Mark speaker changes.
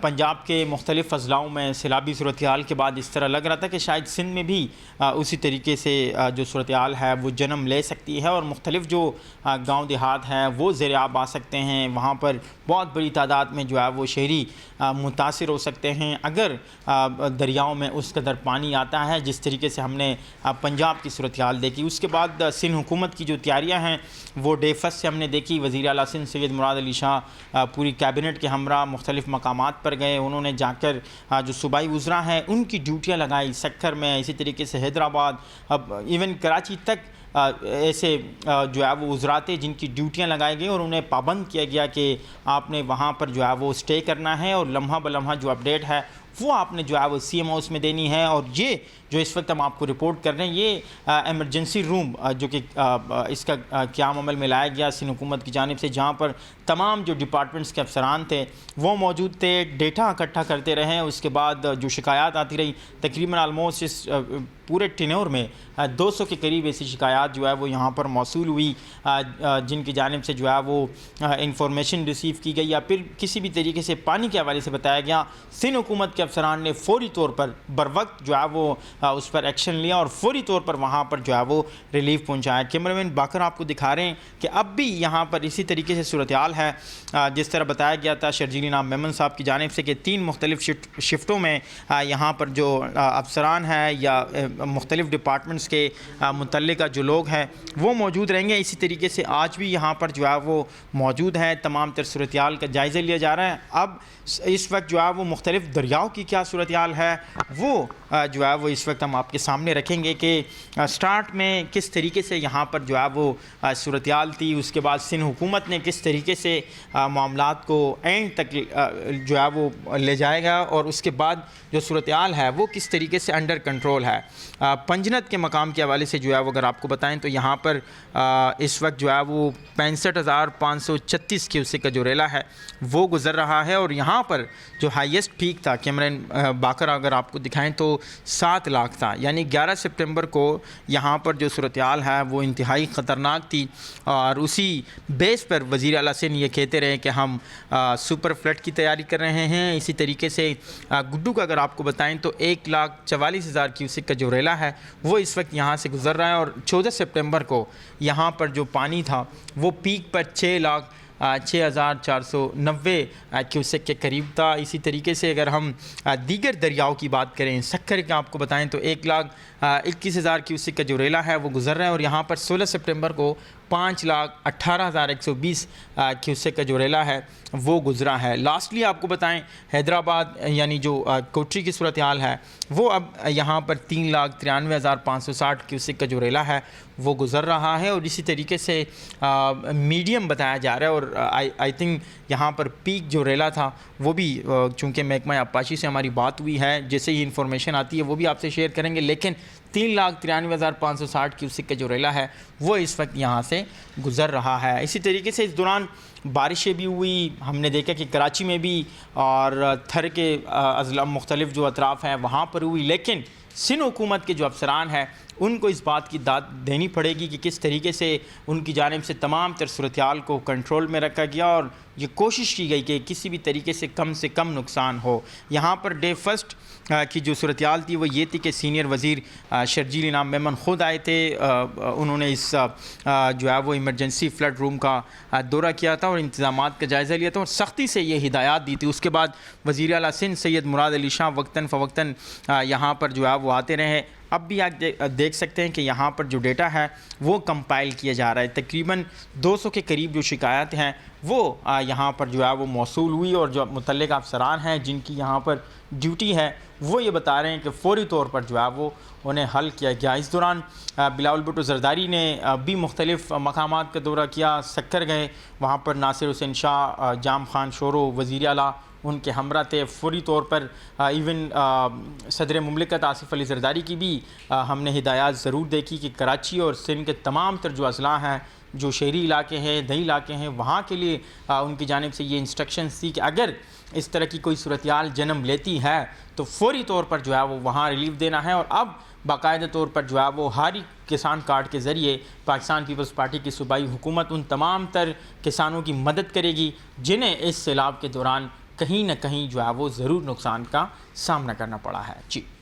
Speaker 1: पंजाब के मुख्तलिफ़ अज़लाओं में सैलाबी सूरत हाल के बाद इस तरह लग रहा था कि शायद सिंध में भी उसी तरीके से जो सूरत हाल है वो जन्म ले सकती है और मुख्तलिफ़ जो गांव देहात हैं वो ज़ेर-ए-आब आ सकते हैं। वहाँ पर बहुत बड़ी तादाद में जो है वो शहरी मुतासिर हो सकते हैं अगर दरियाओं में उस कदर पानी आता है जिस तरीके से हमने पंजाब की सूरत हाल देखी। उसके बाद सिंध हुकूमत की जो तैयारियाँ हैं वो डे फर्स्ट से हमने देखी। वज़ीर आला सिंध सैयद मुराद अली शाह पूरी कैबिनेट के हमरा मुख्तलिफ़ मकामात पर गए। उन्होंने जाकर जो सूबाई वज़रा हैं उनकी ड्यूटियाँ लगाई सक्खर में, इसी तरीके से हैदराबाद, अब इवन कराची तक ऐसे जो है वो वज़रा थे जिनकी ड्यूटियाँ लगाई गई और उन्हें पाबंद किया गया कि आपने वहाँ पर जो है वो स्टे करना है और लम्हा ब लम्हा जो अपडेट है वो आपने जो है वो CM हाउस में देनी है। और ये जो इस वक्त हम आपको रिपोर्ट कर रहे हैं ये एमरजेंसी रूम जो कि इसका क़याम अमल में लाया गया सिंध हुकूमत की जानिब से, जहाँ पर तमाम जो डिपार्टमेंट्स के अफसरान थे वो मौजूद थे, डेटा इकट्ठा करते रहे। उसके बाद जो शिकायत आती रही तकरीबन आलमोस्ट इस पूरे टेन्योर में 200 के करीब ऐसी शिकायत जो है वो यहाँ पर मौसूल हुई जिनकी जानिब से जो है वो इंफॉर्मेशन रिसीव की गई या फिर किसी भी तरीके से पानी के हवाले से बताया गया। सिंध हुकूमत के अफसरान ने फौरी तौर पर बर वक्त जो है वो उस पर एक्शन लिया और फौरी तौर पर वहाँ पर जो है वो रिलीफ पहुँचाया। कैमरामैन बाकर आपको दिखा रहे हैं कि अब भी यहाँ पर इसी तरीके से सूरत हाल है जिस तरह बताया गया था शर्जील इनाम मेमन साहब की जानिब से कि 3 मुख्तलिफ़ शिफ्टों में यहाँ पर जो अफसरान हैं या मुख्तलिफ़ डिपार्टमेंट्स के मुतल्लिका जो लोग हैं वो मौजूद रहेंगे। इसी तरीके से आज भी यहाँ पर जो है वो मौजूद हैं। तमाम तर सूरत हाल का जायज़ा लिया जा रहा है। अब इस वक्त जो है वो मुख्तलिफ़ दरियाओं की क्या सूरत हाल है वो जो है वो इस वक्त हम आपके सामने रखेंगे कि स्टार्ट में किस तरीके से यहाँ पर जो है वो सूरत हाल थी, उसके बाद सिंध हुकूमत ने किस तरीके से मामलात को एंड तक जो है वो ले जाएगा और उसके बाद जो सूरत हाल है वो किस तरीके से अंडर कंट्रोल है। पंजनत के मकाम के हवाले से जो है वो अगर आपको बताएं तो यहाँ पर इस वक्त जो है वो 65,536 क्यूसेक का जो रेला है वो गुज़र रहा है और यहाँ पर जो हाईएस्ट पीक था कैमरन बाकर अगर आपको दिखाएं तो 7 लाख था, यानी 11 सितंबर को यहाँ पर जो सूरत हाल है वो इंतहाई ख़तरनाक थी। और उसी बेस पर वज़ीर आला सिंध ये कहते रहे कि हम सुपर फ्लड की तैयारी कर रहे हैं। इसी तरीके से गुड्डू का अगर आपको बताएं तो 1,44,000 क्यूसेक का जो रेला है वो इस वक्त यहाँ से गुज़र रहा है और 14 सितंबर को यहाँ पर जो पानी था वो पीक पर 6,0490 क्यूसेक के करीब था। इसी तरीके से अगर हम दीगर दरियाओं की बात करें, सक्खर का आपको बताएं तो 1,21,000 क्यूसेक का जो रेला है वो गुज़र रहा है और यहाँ पर 16 सितंबर को 5,18,120 क्यूसेक का जो रेला है वो गुज़रा है। लास्टली आपको बताएं हैदराबाद यानी जो कोटरी की सूरत हाल है वो अब यहाँ पर 3,93,560 क्यूसेक का जो रेला है वो गुज़र रहा है और इसी तरीके से मीडियम बताया जा रहा है। और आई थिंक यहाँ पर पीक जो रेला था वो भी चूँकि महकमा आबपाशी से हमारी बात हुई है, जैसे ही इंफॉर्मेशन आती है वो भी आपसे शेयर करेंगे, लेकिन 3,93,560 क्यूसेक का जो रेला है वो इस वक्त यहाँ से गुज़र रहा है। इसी तरीके से इस दौरान बारिशें भी हुई, हमने देखा कि कराची में भी और थर के अज़ला मुख्तलिफ़ जो अतराफ़ हैं वहाँ पर हुई, लेकिन सिंध हुकूमत के जो अफसरान हैं उनको इस बात की दाद देनी पड़ेगी कि किस तरीके से उनकी जानिब से तमाम तर सूरत हाल को कंट्रोल में रखा गया और ये कोशिश की गई कि किसी भी तरीके से कम नुकसान हो। यहाँ पर डे फर्स्ट की जो सूरत हाल थी वो ये थी कि सीनियर वज़ीर शर्जील इनाम मेमन ख़ुद आए थे। उन्होंने इस जो है वो इमरजेंसी फ़्लड रूम का दौरा किया था और इंतज़ामात का जायज़ा लिया था और सख्ती से ये हिदायत दी थी। उसके बाद वज़ीर आला सिंध सैयद मुराद अली शाह वक्तन फ़वक्तन यहाँ पर जो है वो आते रहे। अब भी आप देख सकते हैं कि यहाँ पर जो डेटा है वो कंपाइल किया जा रहा है। तकरीबन 200 के करीब जो शिकायत हैं वो यहाँ पर जो है वो मौसूल हुई और जो मुतल्लिक़ अफसरान हैं जिनकी यहाँ पर ड्यूटी है वो ये बता रहे हैं कि फ़ौरी तौर पर जो है वो उन्हें हल किया गया। इस दौरान बिलावल भुट्टो ज़रदारी ने भी मुख्तलिफ़ मकामात का दौरा किया, सक्खर गए, वहाँ पर नासिर हुसैन शाह, जाम खान शोरो, वज़ीर आला उनके हमरा थे। फौरी तौर पर इवन सदर मुमलिकत आसिफ अली ज़रदारी की भी हमने हिदायत ज़रूर देखी कि कराची और सिंध के तमाम तर जो अज़ला हैं, जो शहरी इलाके हैं, दही इलाके हैं, वहाँ के लिए उनकी जानिब से ये इंस्ट्रक्शंस थी कि अगर इस तरह की कोई सूरत हाल जन्म लेती है तो फौरी तौर पर जो है वो वहाँ रिलीफ देना है। और अब बाकायदा तौर पर जो है वो हारी किसान कार्ड के ज़रिए पाकिस्तान पीपल्स पार्टी की सूबाई हुकूमत उन तमाम तर किसानों की मदद करेगी जिन्हें इस सैलाब के दौरान कहीं ना कहीं जो है वो ज़रूर नुकसान का सामना करना पड़ा है। जी।